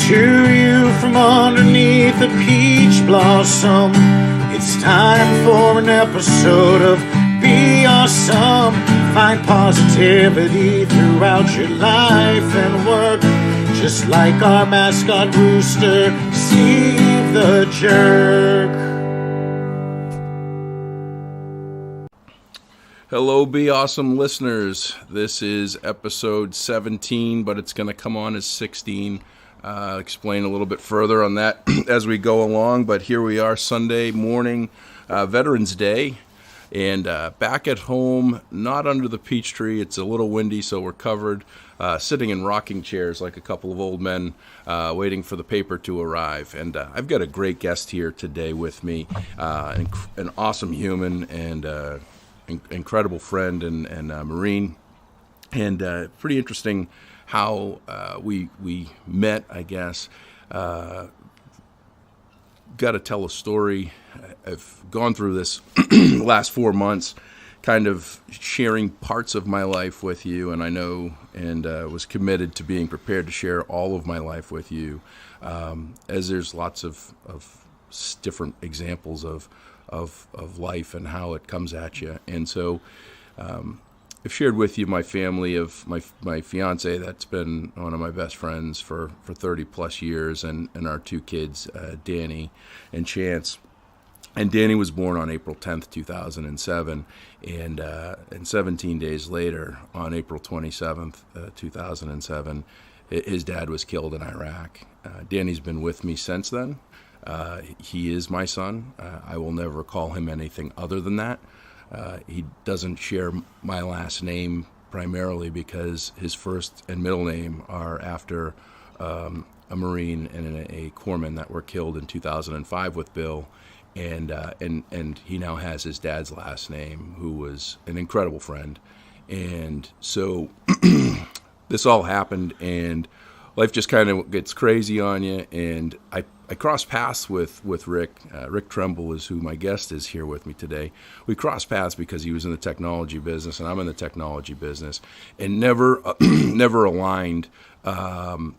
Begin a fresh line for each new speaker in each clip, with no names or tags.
to you from underneath a peach blossom. It's time for an episode of Be Awesome. Find positivity throughout your life and work, just like our mascot rooster, Steve the Jerk.
Hello, Be Awesome listeners. This is episode 17, but it's going to come on as 16. Explain a little bit further on that as we go along, but here we are Sunday morning, Veterans Day, and back at home, not under the peach tree. It's a little windy, so we're covered, sitting in rocking chairs like a couple of old men waiting for the paper to arrive. And I've got a great guest here today with me, an awesome human and incredible friend and Marine, and pretty interesting how we met, I guess. Got to tell a story. I've gone through this last 4 months, kind of sharing parts of my life with you, and I know and was committed to being prepared to share all of my life with you, as there's lots of different examples of life and how it comes at you. And so I've shared with you my family of my fiance that's been one of my best friends for 30 plus years, and our two kids, Danny and Chance. And Danny was born on April 10th, 2007, and 17 days later, on April 27th, 2007, his dad was killed in Iraq. Danny's been with me since then. He is my son. I will never call him anything other than that. He doesn't share my last name primarily because his first and middle name are after a Marine and a corpsman that were killed in 2005 with Bill, and he now has his dad's last name, who was an incredible friend. And so this all happened, and life just kind of gets crazy on you, and I crossed paths with Rick. Rick Tremble is who my guest is here with me today. We crossed paths because he was in the technology business, and I'm in the technology business, and never aligned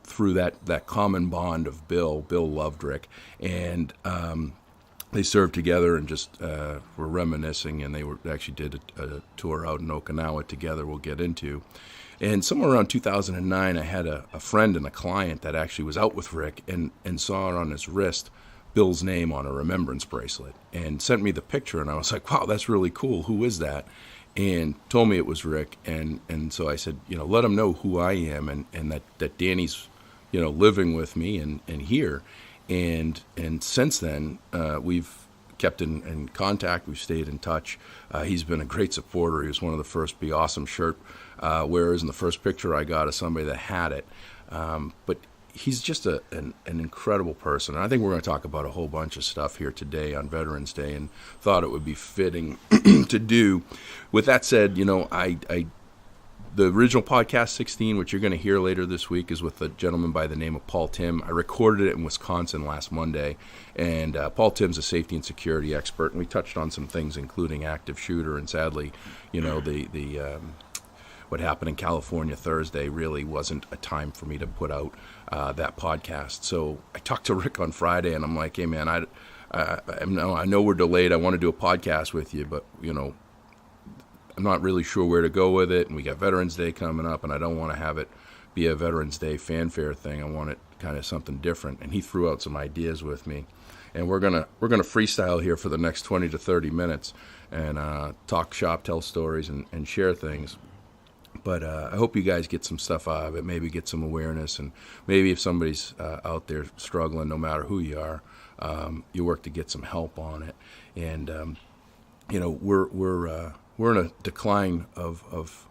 through that common bond of Bill. Bill loved Rick, and they served together and just were reminiscing, and they actually did a tour out in Okinawa together we'll get into. And somewhere around 2009, I had a friend and a client that actually was out with Rick and saw on his wrist Bill's name on a remembrance bracelet and sent me the picture. And I was like, wow, that's really cool. Who is that? And told me it was Rick. And so I said, let him know who I am and that Danny's, living with me and here. And since then, we've kept in contact. We've stayed in touch. He's been a great supporter. He was one of the first Be Awesome shirt wearers, and the first picture I got of somebody that had it. But he's just an incredible person. And I think we're going to talk about a whole bunch of stuff here today on Veterans Day, and thought it would be fitting to do. With that said, the original podcast 16, which you're going to hear later this week, is with a gentleman by the name of Paul Tim. I recorded it in Wisconsin last Monday, and Paul Tim's a safety and security expert, and we touched on some things, including active shooter, and sadly, what happened in California Thursday really wasn't a time for me to put out that podcast. So I talked to Rick on Friday, and I'm like, hey, man, I know we're delayed. I want to do a podcast with you, but, I'm not really sure where to go with it, and we got Veterans Day coming up, and I don't want to have it be a Veterans Day fanfare thing. I want it kind of something different. And he threw out some ideas with me, and we're gonna freestyle here for the next 20 to 30 minutes and talk shop, tell stories, and share things. But I hope you guys get some stuff out of it, maybe get some awareness, and maybe if somebody's out there struggling, no matter who you are, you work to get some help on it. And we're in a decline of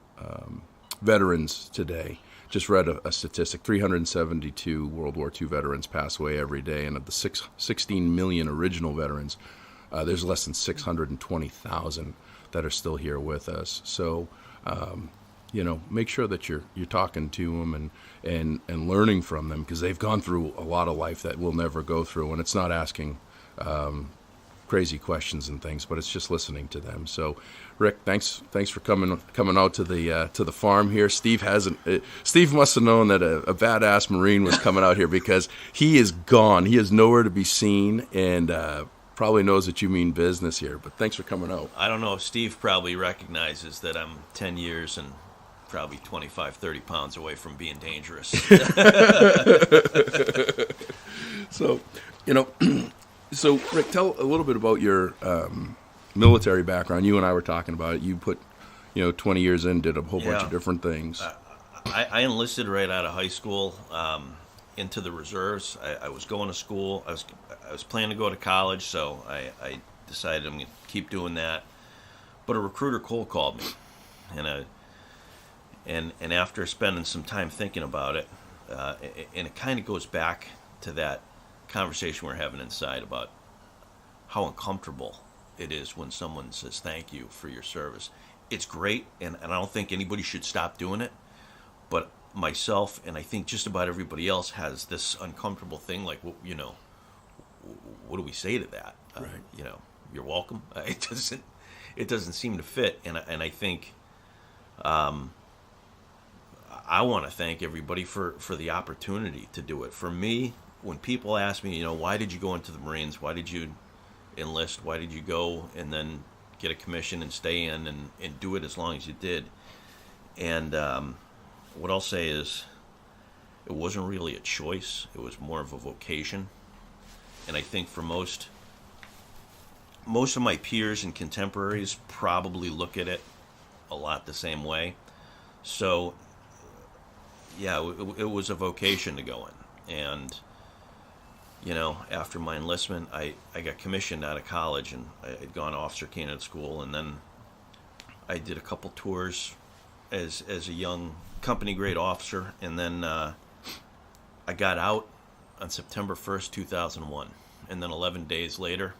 veterans today. Just read a statistic: 372 World War II veterans pass away every day, and of the 16 million original veterans, there's less than 620,000 that are still here with us. So, make sure that you're talking to them and learning from them, because they've gone through a lot of life that we'll never go through, and it's not asking crazy questions and things, but it's just listening to them. So, Rick, thanks for coming out to the farm here. Steve must have known that a badass Marine was coming out here, because he is gone. He is nowhere to be seen, and probably knows that you mean business here. But thanks for coming out.
I don't know if Steve probably recognizes that I'm 10 years and probably 25, 30 pounds away from being dangerous.
So, So, Rick, tell a little bit about your military background. You and I were talking about it. You put, 20 years in, did a whole bunch of different things.
I enlisted right out of high school into the reserves. I was going to school. I was planning to go to college, so I decided I'm going to keep doing that. But a recruiter cold called me, and after spending some time thinking about it, and it kind of goes back to that conversation we're having inside about how uncomfortable it is when someone says thank you for your service. It's great, and I don't think anybody should stop doing it, but myself and I think just about everybody else has this uncomfortable thing, like, what do we say to that?
Right.
You're welcome. It doesn't seem to fit, and I think I want to thank everybody for the opportunity to do it. For me, when people ask me, why did you go into the Marines? Why did you enlist? Why did you go and then get a commission and stay in and do it as long as you did? And what I'll say is, it wasn't really a choice. It was more of a vocation. And I think for most of my peers and contemporaries probably look at it a lot the same way. So, yeah, it was a vocation to go in. And after my enlistment, I got commissioned out of college, and I had gone to officer candidate school, and then I did a couple tours as a young company grade officer, and then I got out on September 1st, 2001, and then 11 days later,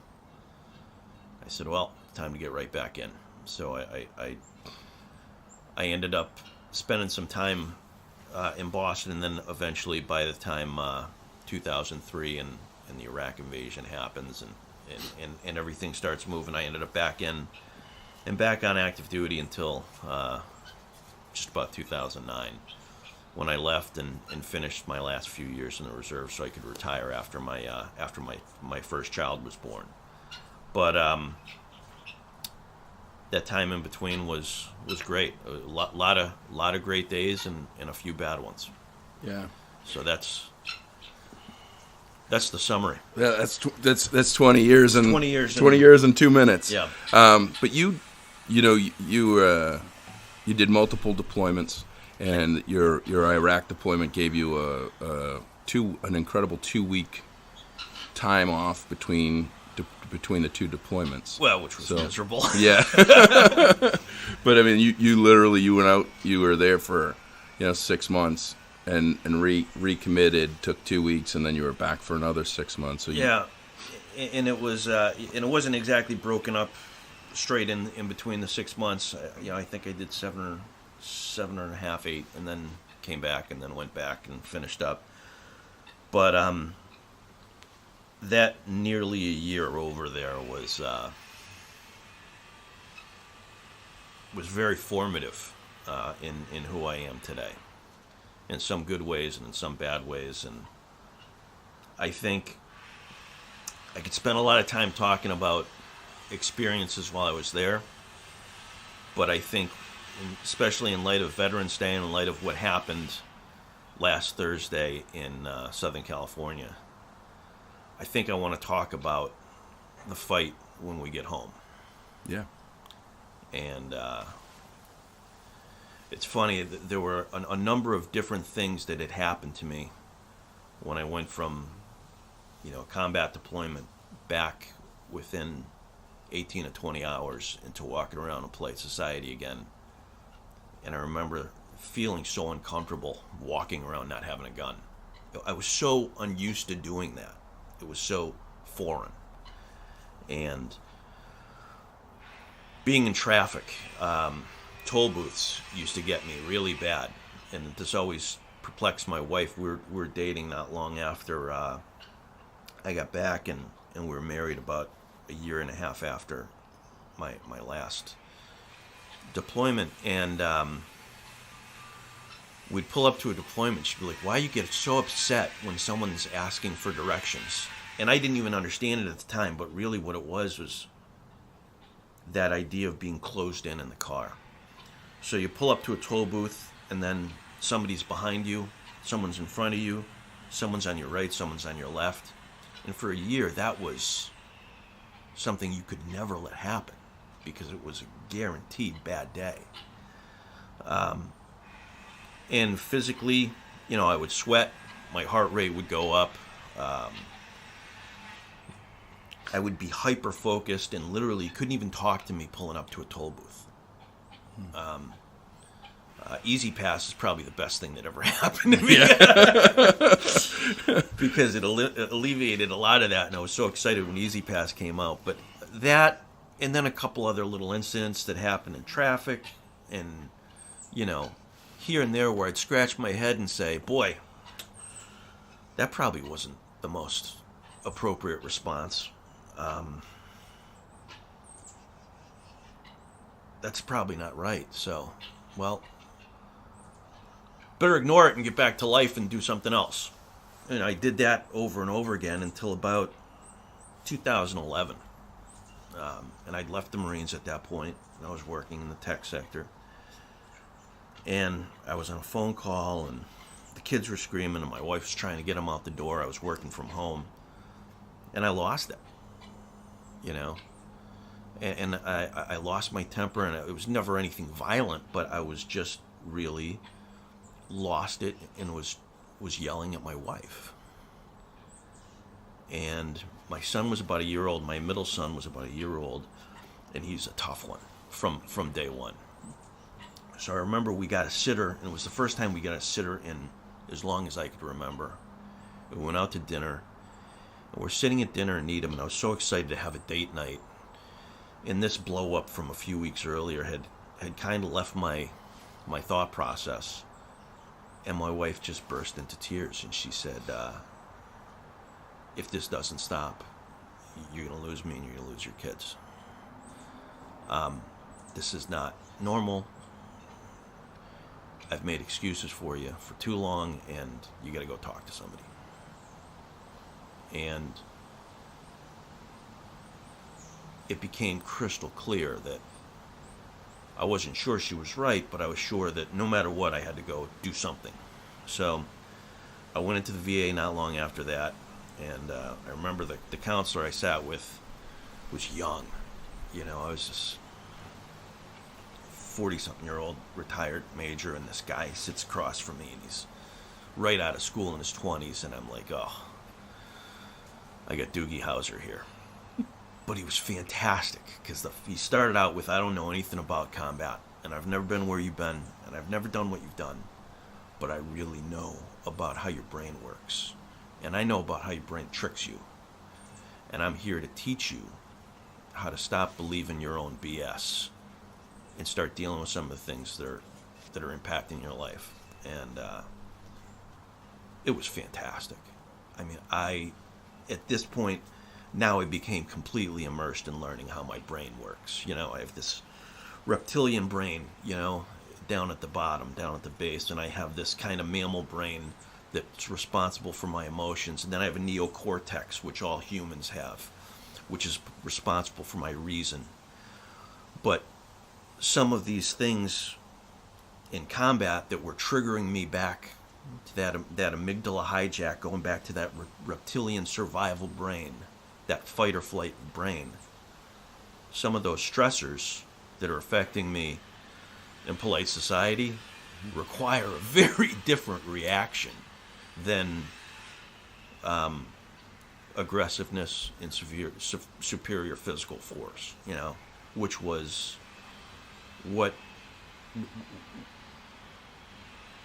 I said, well, time to get right back in. So I ended up spending some time in Boston, and then eventually by the time 2003 and the Iraq invasion happens and everything starts moving, I ended up back on active duty until just about 2009, when I left and finished my last few years in the reserve so I could retire after my first child was born. But that time in between was great. A lot of great days and a few bad ones.
Yeah.
So that's the summary.
Yeah, that's 20 years and
20 years
20 years and 2 minutes.
Yeah.
But you did multiple deployments, and your Iraq deployment gave you an incredible 2-week time off between the two deployments.
Well, which was miserable.
Yeah. But I mean, you literally went out. You were there for 6 months. And recommitted, took 2 weeks, and then you were back for another 6 months. So
yeah, and it wasn't exactly broken up straight in between the 6 months. I think I did 7 and a half, 8, and then came back, and then went back and finished up. But that nearly a year over there was very formative in who I am today. In some good ways and in some bad ways. And I think I could spend a lot of time talking about experiences while I was there. But I think, especially in light of Veterans Day and in light of what happened last Thursday in Southern California, I think I want to talk about the fight when we get home.
Yeah.
And it's funny, there were a number of different things that had happened to me when I went from, combat deployment back within 18 to 20 hours into walking around in polite society again. And I remember feeling so uncomfortable walking around not having a gun. I was so unused to doing that. It was so foreign. And being in traffic, toll booths used to get me really bad, and this always perplexed my wife. We were dating not long after I got back, and we were married about a year and a half after my last deployment, and we'd pull up to a deployment. She'd be like, "Why you get so upset when someone's asking for directions?" And I didn't even understand it at the time, but really what it was that idea of being closed in the car. So you pull up to a toll booth, and then somebody's behind you, someone's in front of you, someone's on your right, someone's on your left. And for a year, that was something you could never let happen, because it was a guaranteed bad day. And physically, I would sweat, my heart rate would go up, I would be hyper-focused, and literally couldn't even talk to me pulling up to a toll booth. Easy Pass is probably the best thing that ever happened to me. Because it alleviated a lot of that, and I was so excited when Easy Pass came out. But that, and then a couple other little incidents that happened in traffic, and, here and there where I'd scratch my head and say, boy, that probably wasn't the most appropriate response. That's probably not right. So, well, better ignore it and get back to life and do something else. And I did that over and over again until about 2011. And I'd left the Marines at that point, and I was working in the tech sector. And I was on a phone call, and the kids were screaming, and my wife was trying to get them out the door. I was working from home, and I lost it, And I lost my temper, and it was never anything violent, but I was just really lost it and was yelling at my wife. And my son was about a year old. My middle son was about a year old, and he's a tough one from day one. So I remember we got a sitter, and it was the first time we got a sitter in as long as I could remember. We went out to dinner, and we're sitting at dinner in Needham, and I was so excited to have a date night. And this blow up from a few weeks earlier had kind of left my thought process. And my wife just burst into tears, and she said, if this doesn't stop, you're going to lose me and you're going to lose your kids. This is not normal. I've made excuses for you for too long, and you got to go talk to somebody. And it became crystal clear that I wasn't sure she was right, but I was sure that no matter what, I had to go do something. So I went into the VA not long after that, and I remember the counselor I sat with was young. I was this 40-something-year-old retired major, and this guy sits across from me, and he's right out of school in his 20s, and I'm like, oh, I got Doogie Howser here. But he was fantastic, because he started out with, I don't know anything about combat, and I've never been where you've been, and I've never done what you've done, but I really know about how your brain works, and I know about how your brain tricks you, and I'm here to teach you how to stop believing your own BS and start dealing with some of the things that are impacting your life. And it was fantastic. I mean, at this point, now I became completely immersed in learning how my brain works. I have this reptilian brain, down at the bottom, down at the base, and I have this kind of mammal brain that's responsible for my emotions. And then I have a neocortex, which all humans have, which is responsible for my reason. But some of these things in combat that were triggering me back to that amygdala hijack, going back to that reptilian survival brain, that fight or flight brain, some of those stressors that are affecting me in polite society require a very different reaction than aggressiveness and superior physical force, which was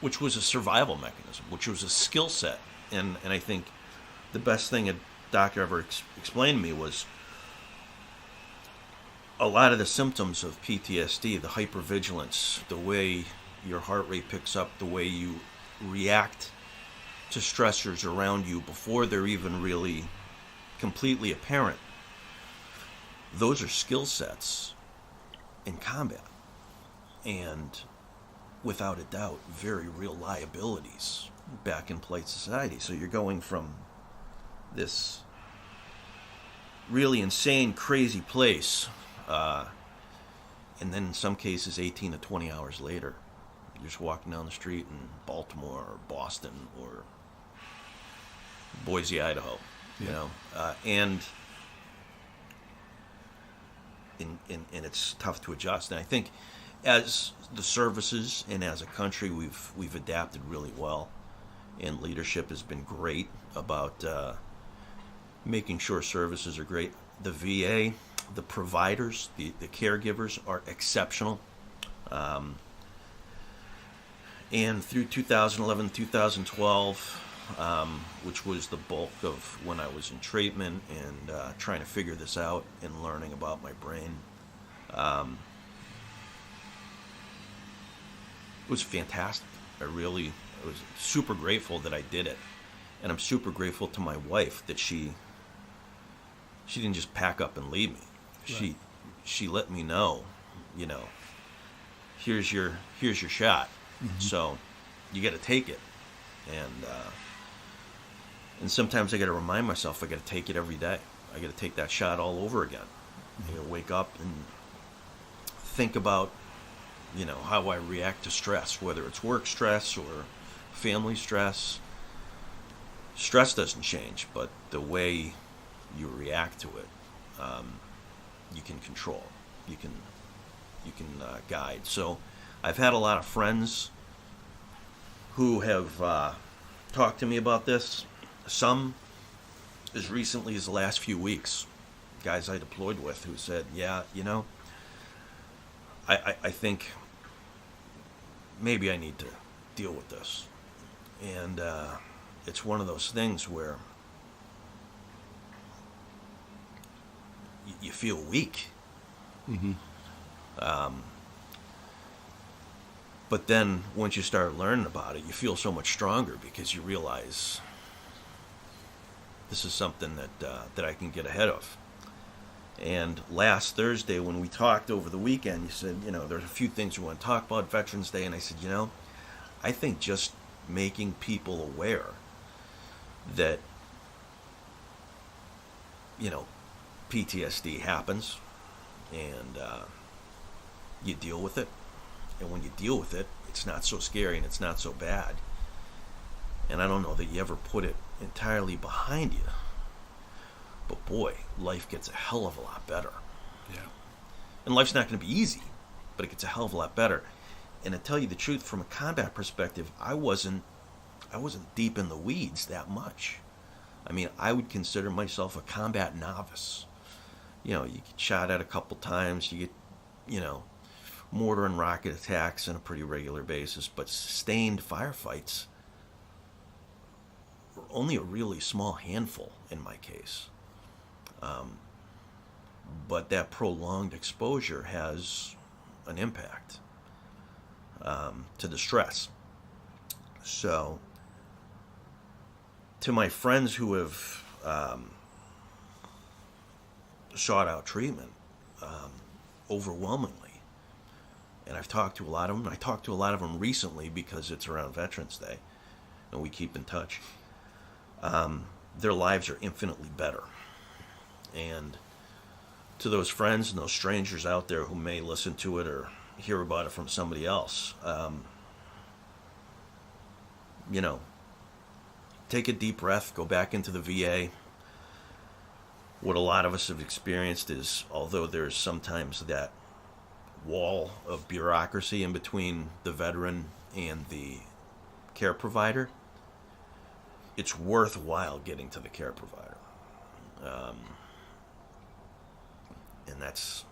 which was a survival mechanism, which was a skill set. And I think the best thing a doctor ever explained to me was a lot of the symptoms of PTSD, the hypervigilance, the way your heart rate picks up, the way you react to stressors around you before they're even really completely apparent. those are skill sets in combat. And without a doubt, very real liabilities back in polite society. So you're going from this really insane, crazy place, and then in some cases 18 to 20 hours later, you're just walking down the street in Baltimore or Boston or Boise, Idaho, you know, and it's tough to adjust. And I think as the services and as a country, we've adapted really well, and leadership has been great about making sure services are great. The VA, the providers, the caregivers are exceptional. And through 2011, 2012, which was the bulk of when I was in treatment and trying to figure this out and learning about my brain, it was fantastic. I was super grateful that I did it. And I'm super grateful to my wife that she didn't just pack up and leave me. Right. She let me know, you know, here's your shot. Mm-hmm. So you got to take it. And sometimes I got to remind myself I got to take it every day. I got to take that shot all over again. Mm-hmm. I got to wake up and think about, you know, how I react to stress, whether it's work stress or family stress. Stress doesn't change, but the way you react to it, you can control. You can guide. So I've had a lot of friends who have talked to me about this. Some as recently as the last few weeks, guys I deployed with who said, yeah, you know, I think maybe I need to deal with this. And it's one of those things where you feel weak. Mm-hmm. But then once you start learning about it, you feel so much stronger because you realize this is something that I can get ahead of. And last Thursday when we talked over the weekend, you said, you know, there's a few things we want to talk about, Veterans Day, and I said, you know, I think just making people aware that, you know, PTSD happens and you deal with it. And when you deal with it, it's not so scary and it's not so bad. And I don't know that you ever put it entirely behind you. But boy, life gets a hell of a lot better. Yeah. And life's not going to be easy, but it gets a hell of a lot better. And to tell you the truth, from a combat perspective, I wasn't deep in the weeds that much. I mean, I would consider myself a combat novice. You know, you get shot at a couple times, you get, you know, mortar and rocket attacks on a pretty regular basis, but sustained firefights were only a really small handful in my case. But that prolonged exposure has an impact to the stress. So, to my friends who have sought out treatment, overwhelmingly, and I've talked to a lot of them. I talked to a lot of them recently because it's around Veterans Day, and we keep in touch. Their lives are infinitely better. And to those friends and those strangers out there who may listen to it or hear about it from somebody else, you know, take a deep breath, go back into the VA. What a lot of us have experienced is, although there's sometimes that wall of bureaucracy in between the veteran and the care provider, it's worthwhile getting to the care provider. And that's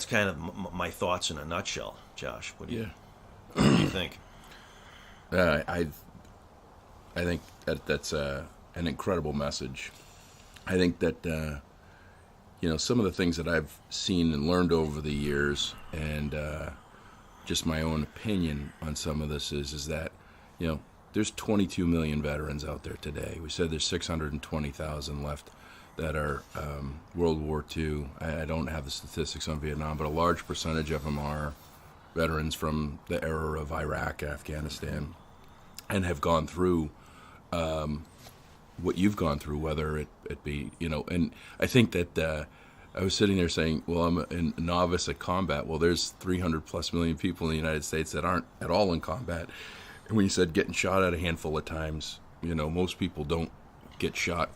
kind of my thoughts in a nutshell, Josh. What do you think?
I think that's an incredible message. I think that you know, some of the things that I've seen and learned over the years, and just my own opinion on some of this is that, you know, there's 22 million veterans out there today. We said there's 620,000 left that are World War II. I don't have the statistics on Vietnam, but a large percentage of them are veterans from the era of Iraq, Afghanistan, and have gone through what you've gone through, whether it be, and I think that I was sitting there saying, well, I'm a novice at combat. Well, there's 300 plus million people in the United States that aren't at all in combat. And when you said getting shot at a handful of times, most people don't get shot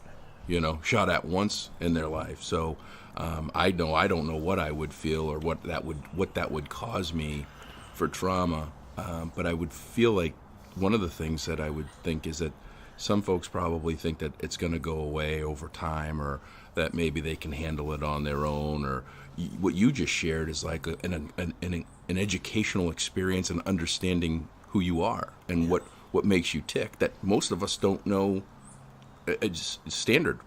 at once in their life. So I don't know what I would feel or what that would cause me for trauma. But I would feel like one of the things that I would think is that some folks probably think that it's going to go away over time, or that maybe they can handle it on their own, or what you just shared is like an educational experience and understanding who you are and what makes you tick that most of us don't know. It's standard,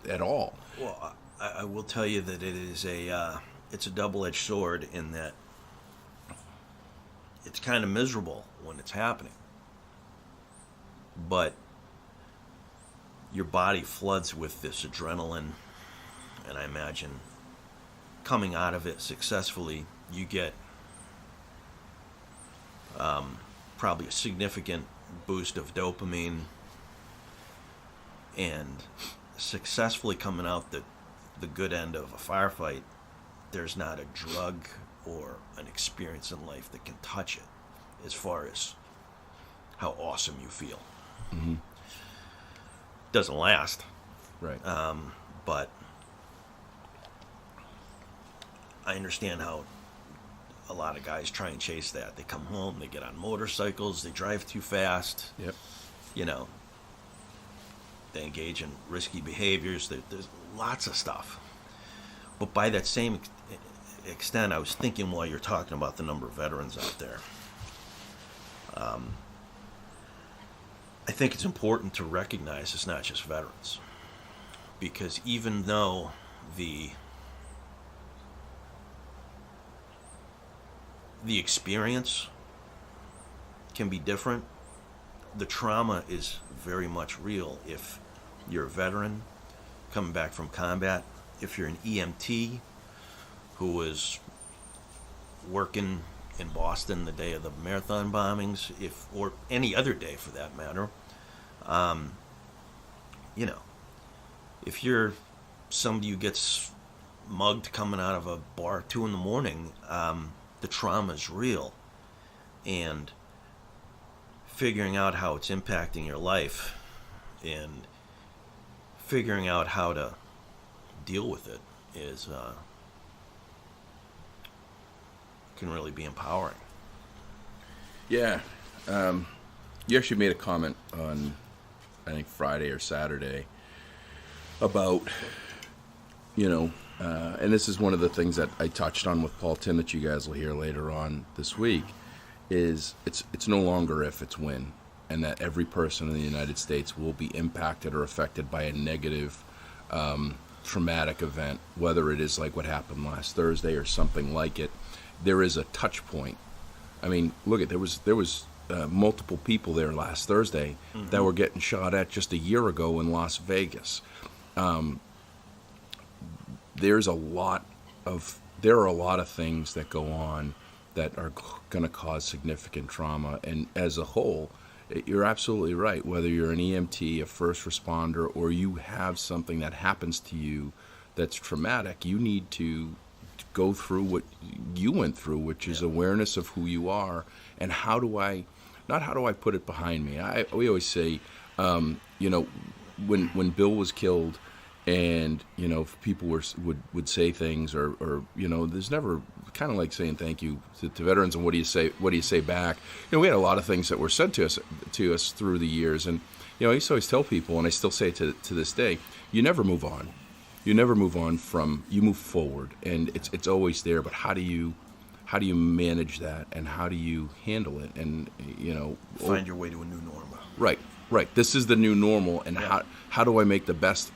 at all.
Well, I will tell you that it is it's a double-edged sword in that it's kind of miserable when it's happening, but your body floods with this adrenaline, and I imagine coming out of it successfully, you get probably a significant boost of dopamine, and successfully coming out the good end of a firefight, there's not a drug or an experience in life that can touch it as far as how awesome you feel.
Mm-hmm.
Doesn't last,
right?
But I understand how a lot of guys try and chase that. They come home, they get on motorcycles, they drive too fast.
Yep.
They engage in risky behaviors. There's lots of stuff. But by that same extent, I was thinking while you're talking about the number of veterans out there, I think it's important to recognize it's not just veterans. Because even though the experience can be different, the trauma is very much real. If you're a veteran coming back from combat, if you're an EMT who was working in Boston the day of the marathon bombings, or any other day for that matter, if you're somebody who gets mugged coming out of a bar at 2 a.m, the trauma is real, and figuring out how it's impacting your life and figuring out how to deal with it is can really be empowering.
Yeah. You actually made a comment on, I think, Friday or Saturday about, and this is one of the things that I touched on with Paul Tim that you guys will hear later on this week, is it's no longer if, it's when, and that every person in the United States will be impacted or affected by a negative traumatic event, whether it is like what happened last Thursday or something like it. There is a touch point. I mean, look at there was multiple people there last Thursday that were getting shot at just a year ago in Las Vegas. There are a lot of things that go on that are going to cause significant trauma, and as a whole, you're absolutely right. Whether you're an EMT, a first responder, or you have something that happens to you that's traumatic, you need to go through what you went through, which is awareness of who you are, and how do I put it behind me. We always say, when Bill was killed, and people would say things, or there's never, kind of like saying thank you to veterans, and what do you say back? We had a lot of things that were said to us through the years, and I used to always tell people, and I still say it to this day, you never move on. You never move on from, you move forward, and it's always there. But how do you manage that, and how do you handle it, and
find your way to a new normal.
Right. This is the new normal, and how do I make the best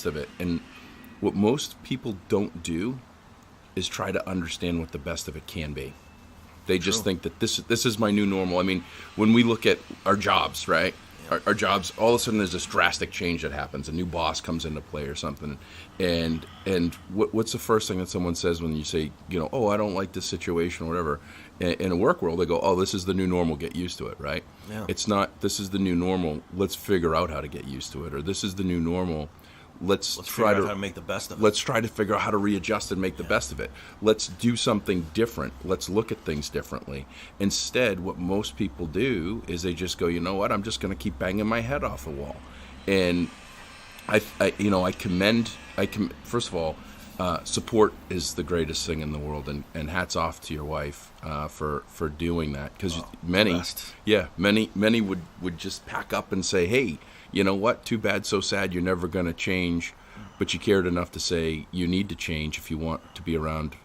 of it? And what most people don't do is try to understand what the best of it can be. They just think that this is my new normal. I mean, when we look at our jobs, right? our jobs, all of a sudden there's this drastic change that happens. A new boss comes into play or something. And what's the first thing that someone says when you say, oh, I don't like this situation or whatever? In a work world, they go, oh, this is the new normal, get used to it, right?
Yeah.
It's not, this is the new normal, let's figure out how to get used to it. Or this is the new normal, let's try
figure out how to make the best of it.
Let's try to figure out how to readjust and make the best of it. Let's do something different. Let's look at things differently. Instead, what most people do is they just go, you know what, I'm just going to keep banging my head off the wall. And I commend, first of all, support is the greatest thing in the world, and hats off to your wife for doing that, because many would just pack up and say, hey, you know what, too bad, so sad, you're never going to change, but you cared enough to say you need to change if you want to be around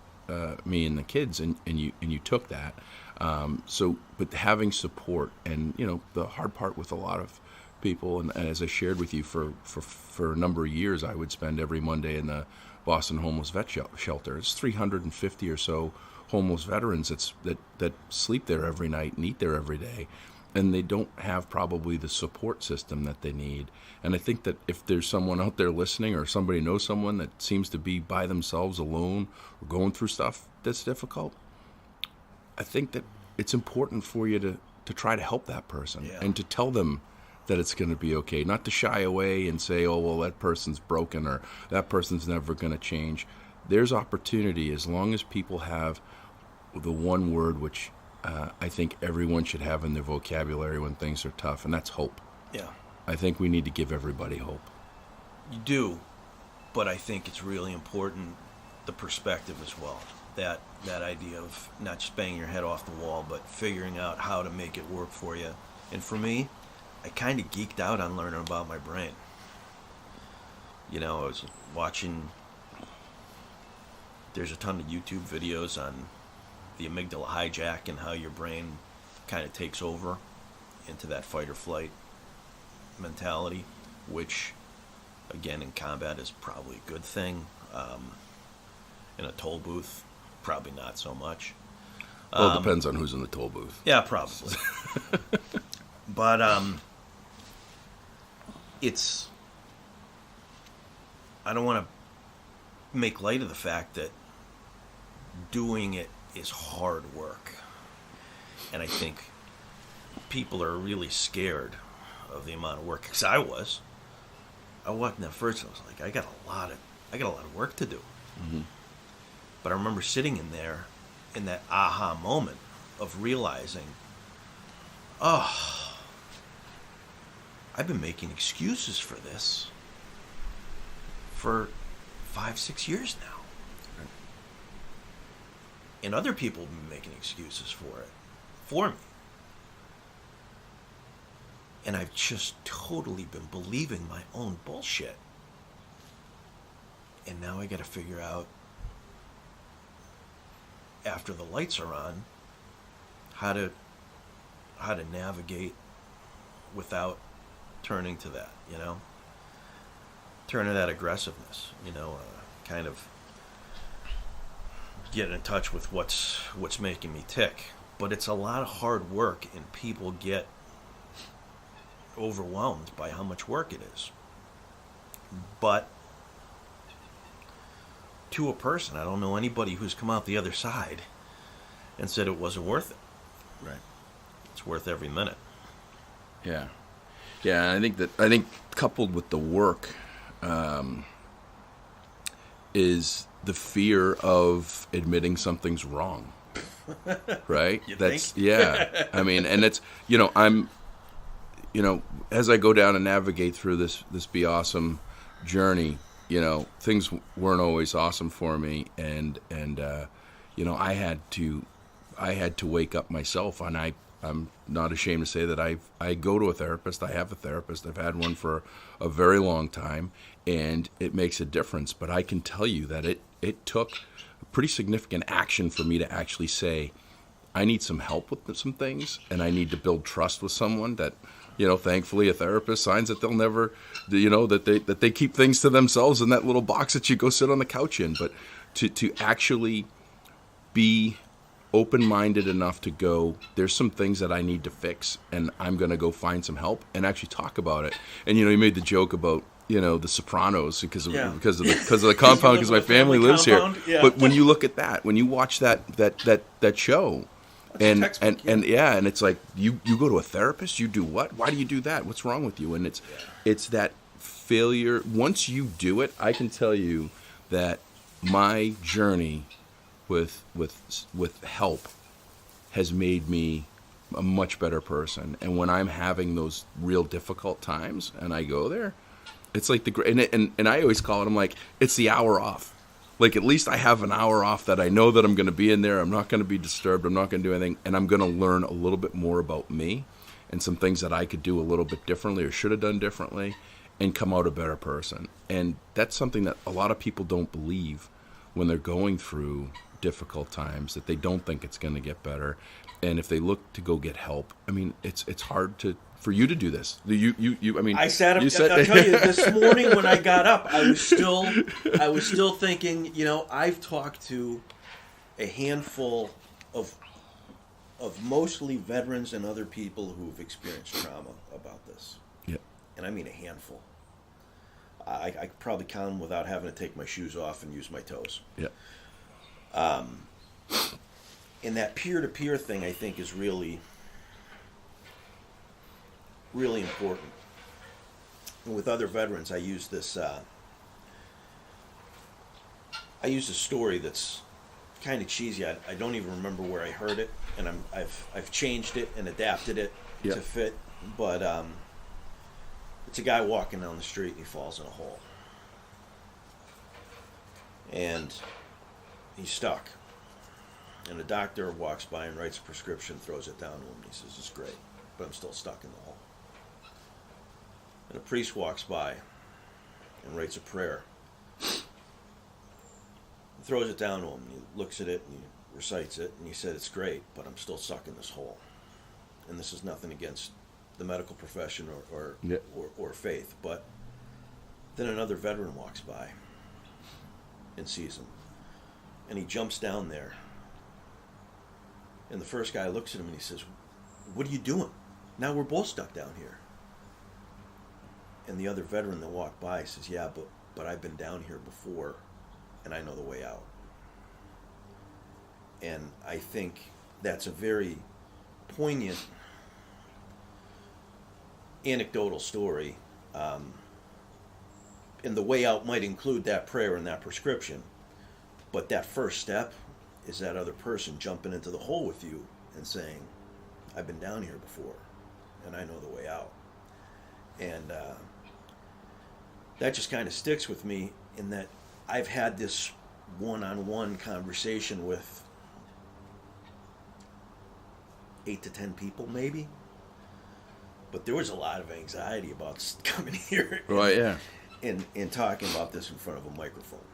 me and the kids, and you took that. But having support, and the hard part with a lot of people, and as I shared with you, for a number of years, I would spend every Monday in the Boston Homeless Vet Shelter. It's 350 or so homeless veterans that sleep there every night and eat there every day, and they don't have probably the support system that they need. And I think that if there's someone out there listening, or somebody knows someone that seems to be by themselves, alone, or going through stuff that's difficult, I think that it's important for you to try to help that person, and to tell them that it's going to be okay, not to shy away and say, oh, well, that person's broken, or that person's never going to change. There's opportunity as long as people have the one word which I think everyone should have in their vocabulary when things are tough, and that's hope.
Yeah.
I think we need to give everybody hope.
You do, but I think it's really important, the perspective as well. That idea of not just banging your head off the wall, but figuring out how to make it work for you. And for me, I kind of geeked out on learning about my brain. I was watching, there's a ton of YouTube videos on the amygdala hijack and how your brain kind of takes over into that fight or flight mentality, which, again, in combat is probably a good thing. In a toll booth, probably not so much.
Well, it depends on who's in the toll booth.
Yeah, probably. But I don't want to make light of the fact that doing it is hard work. And I think people are really scared of the amount of work. Because I walked in there first, and I was like, I got a lot of work to do.
Mm-hmm.
But I remember sitting in there in that aha moment of realizing, oh, I've been making excuses for this for 5-6 years now. Right. And other people have been making excuses for me. And I've just totally been believing my own bullshit. And now I got to figure out, after the lights are on, how to navigate without turning to that, turning to that aggressiveness, kind of get in touch with what's making me tick. But it's a lot of hard work, and people get overwhelmed by how much work it is. But to a person, I don't know anybody who's come out the other side and said it wasn't worth it.
Right.
It's worth every minute.
Yeah. Yeah, I think coupled with the work is the fear of admitting something's wrong. Right?
Think?
Yeah. I mean, and it's, I'm, as I go down and navigate through this Be Awesome journey, things weren't always awesome for me, and I had to wake up myself, and I'm not ashamed to say that I go to a therapist. I have a therapist. I've had one for a very long time, and it makes a difference. But I can tell you that it took pretty significant action for me to actually say, I need some help with some things, and I need to build trust with someone that, thankfully a therapist signs that they'll never, that they keep things to themselves in that little box that you go sit on the couch in. But to actually be open-minded enough to go, there's some things that I need to fix, and I'm going to go find some help and actually talk about it. And, you made the joke about, The Sopranos because of the compound, because my family lives here. Yeah. But when you look at that, when you watch that show, and it's like you go to a therapist, you do what? Why do you do that? What's wrong with you? And it's that failure. Once you do it, I can tell you that my journey with help has made me a much better person. And when I'm having those real difficult times and I go there, it's like and I always call it, I'm like, it's the hour off. Like, at least I have an hour off that I know that I'm going to be in there. I'm not going to be disturbed. I'm not going to do anything. And I'm going to learn a little bit more about me and some things that I could do a little bit differently or should have done differently and come out a better person. And that's something that a lot of people don't believe when they're going through difficult times, that they don't think it's going to get better. And if they look to go get help, I mean, it's hard for you to do this. I mean,
I sat up. I'll tell you, this morning when I got up, I was still thinking. I've talked to a handful of mostly veterans and other people who've experienced trauma about this.
Yeah.
And I mean a handful. I could probably count them without having to take my shoes off and use my toes.
Yeah.
And that peer-to-peer thing, I think, is really, really important. And with other veterans, I use this. I use a story that's kind of cheesy. I don't even remember where I heard it, and I've changed it and adapted it to fit. But it's a guy walking down the street and he falls in a hole, and he's stuck. And a doctor walks by and writes a prescription, throws it down to him, and he says, "It's great, but I'm still stuck in the hole." And a priest walks by and writes a prayer, throws it down to him, and he looks at it and he recites it, and he said, "It's great, but I'm still stuck in this hole." And this is nothing against the medical profession or faith, but then another veteran walks by and sees him, and he jumps down there. And the first guy looks at him and he says, "What are you doing? Now we're both stuck down here." And the other veteran that walked by says, "Yeah, but I've been down here before, and I know the way out." And I think that's a very poignant anecdotal story. And the way out might include that prayer and that prescription, but that first step is that other person jumping into the hole with you and saying, "I've been down here before, and I know the way out." And that just kind of sticks with me, in that I've had this one-on-one conversation with 8 to 10 people, maybe. But there was a lot of anxiety about coming here and talking about this in front of a microphone.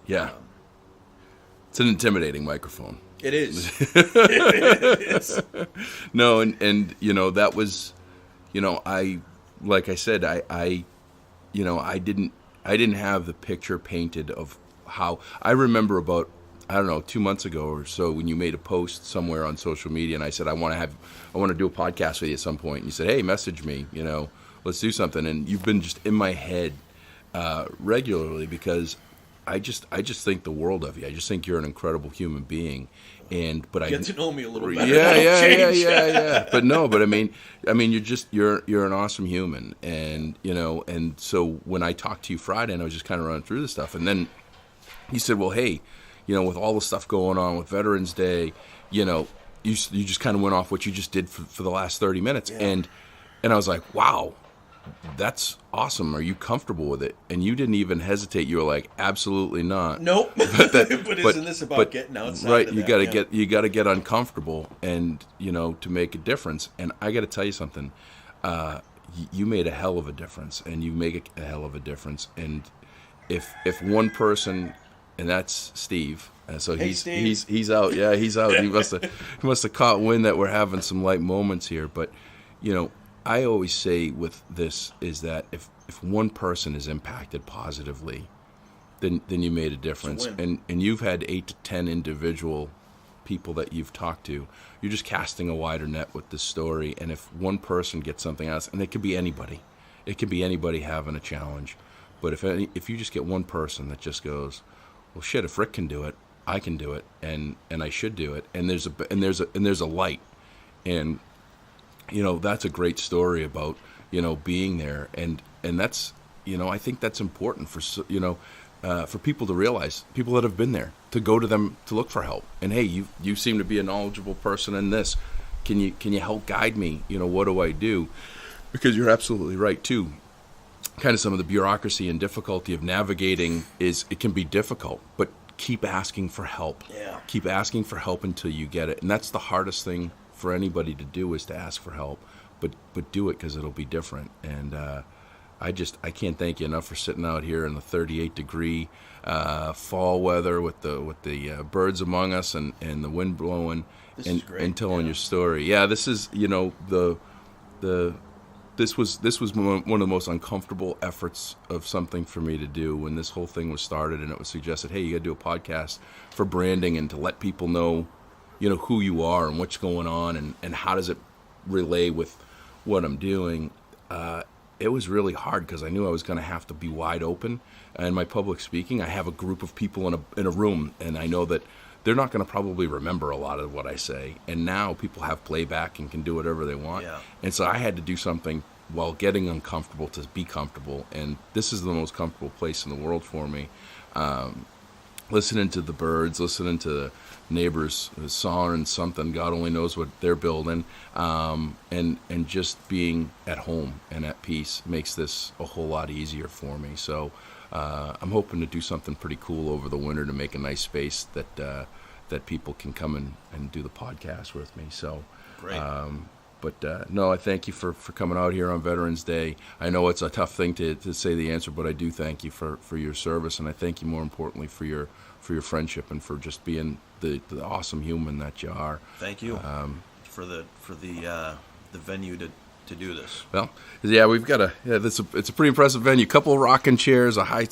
Yeah. It's an intimidating microphone.
It is.
It is. No, and that was, like I said, I didn't have the picture painted of how. I remember about, 2 months ago or so, when you made a post somewhere on social media, and I said, I want to do a podcast with you at some point. And you said, "Hey, message me, let's do something." And you've been just in my head regularly, because I just think the world of you. I just think you're an incredible human being, but I
get to know me a little better.
Yeah. But I mean, you're an awesome human, and and so when I talked to you Friday, and I was just kind of running through the stuff, and then you said, "Well, hey, with all the stuff going on with Veterans Day, you just kind of went off what you just did for the last 30 minutes," and I was like, "Wow. That's awesome. Are you comfortable with it?" And you didn't even hesitate. You were like, "Absolutely not."
Nope. but isn't this about getting outside?
Right. You got to get uncomfortable, and to make a difference. And I got to tell you something. You made a hell of a difference, and you make a hell of a difference. And if one person, and that's Steve. So he's out. Yeah, he's out. He must have caught wind that we're having some light moments here. But I always say with this is that if one person is impacted positively, then you made a difference. And you've had 8 to 10 individual people that you've talked to, you're just casting a wider net with this story. And if one person gets something else, and it could be anybody, having a challenge, but if you just get one person that just goes, well, shit, if Rick can do it, I can do it, and I should do it, and there's a light, and that's a great story about being there, and that's I think that's important for people to realize, people that have been there, to go to them to look for help. And hey, you seem to be a knowledgeable person in this. Can you help guide me? What do I do? Because you're absolutely right too. Kind of some of the bureaucracy and difficulty of navigating it can be difficult, but keep asking for help.
Yeah.
Keep asking for help until you get it. And that's the hardest thing for anybody to do, is to ask for help, but do it, because it'll be different. And I can't thank you enough for sitting out here in the 38-degree fall weather with the birds among us and the wind blowing and telling your story. Yeah, this is this was one of the most uncomfortable efforts of something for me to do when this whole thing was started, and it was suggested, hey, you got to do a podcast for branding and to let people know, who you are and what's going on and how does it relay with what I'm doing. It was really hard because I knew I was going to have to be wide open. In my public speaking, I have a group of people in a room, and I know that they're not going to probably remember a lot of what I say. And now people have playback and can do whatever they want.
Yeah.
And so I had to do something while getting uncomfortable to be comfortable. And this is the most comfortable place in the world for me. Listening to the birds, listening to the neighbors sawing something, God only knows what they're building, and just being at home and at peace makes this a whole lot easier for me. So I'm hoping to do something pretty cool over the winter to make a nice space that people can come and do the podcast with me. So
great.
No, I thank you for coming out here on Veterans Day. I know it's a tough thing to say the answer, but I do thank you for your service, and I thank you more importantly for your friendship and for just being the awesome human that you are.
Thank you for the venue to do this.
Well, yeah, we've got it's a pretty impressive venue. Couple of rocking chairs, a high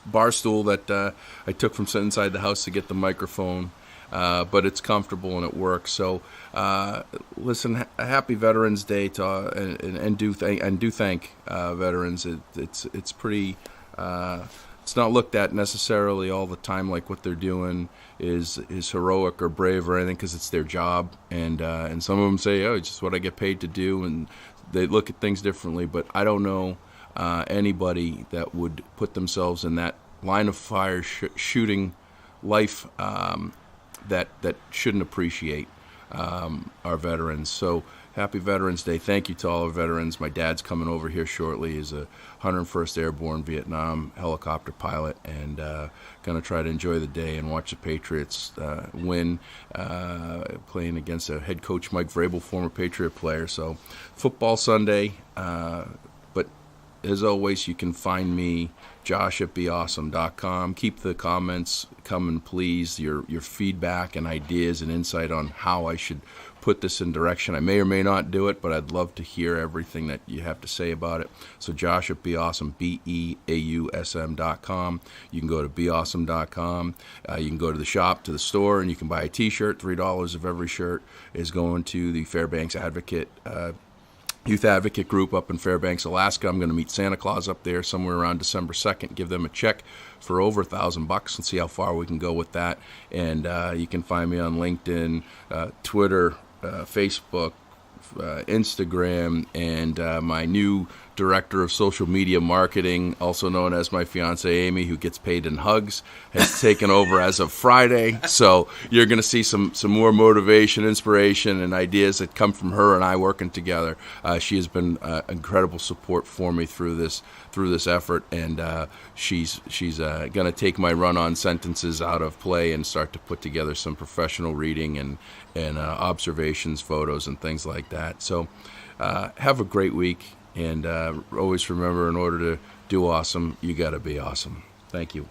bar stool that I took from inside the house to get the microphone. But it's comfortable and it works. So, listen, happy Veterans Day and do thank veterans. It's pretty. It's not looked at necessarily all the time like what they're doing is heroic or brave or anything, because it's their job. And some of them say, oh, it's just what I get paid to do, and they look at things differently. But I don't know anybody that would put themselves in that line of fire shooting life. That shouldn't appreciate our veterans. So happy Veterans Day. Thank you to all our veterans. My dad's coming over here shortly. He's a 101st Airborne Vietnam helicopter pilot, and going to try to enjoy the day and watch the Patriots win, playing against a head coach, Mike Vrabel, former Patriot player. So football Sunday. But as always, you can find me, Josh at beawesome.com. Keep the comments coming, please. Your feedback and ideas and insight on how I should put this in direction. I may or may not do it, but I'd love to hear everything that you have to say about it. So Josh at beawesome, beausm.com. You can go to beawesome.com. You can go to the shop, to the store, and you can buy a T-shirt. $3 of every shirt is going to the Fairbanks Advocate Youth Advocate Group up in Fairbanks, Alaska. I'm going to meet Santa Claus up there somewhere around December 2nd, give them a check for over $1,000 and see how far we can go with that. And you can find me on LinkedIn, Twitter, Facebook, Instagram, and my new director of social media marketing, also known as my fiance Amy, who gets paid in hugs, has taken over as of Friday. So you're going to see some more motivation, inspiration, and ideas that come from her and I working together. She has been incredible support for me through this effort, and she's going to take my run-on sentences out of play and start to put together some professional reading and observations, photos, and things like that. So have a great week. And always remember, in order to do awesome, you got to be awesome. Thank you.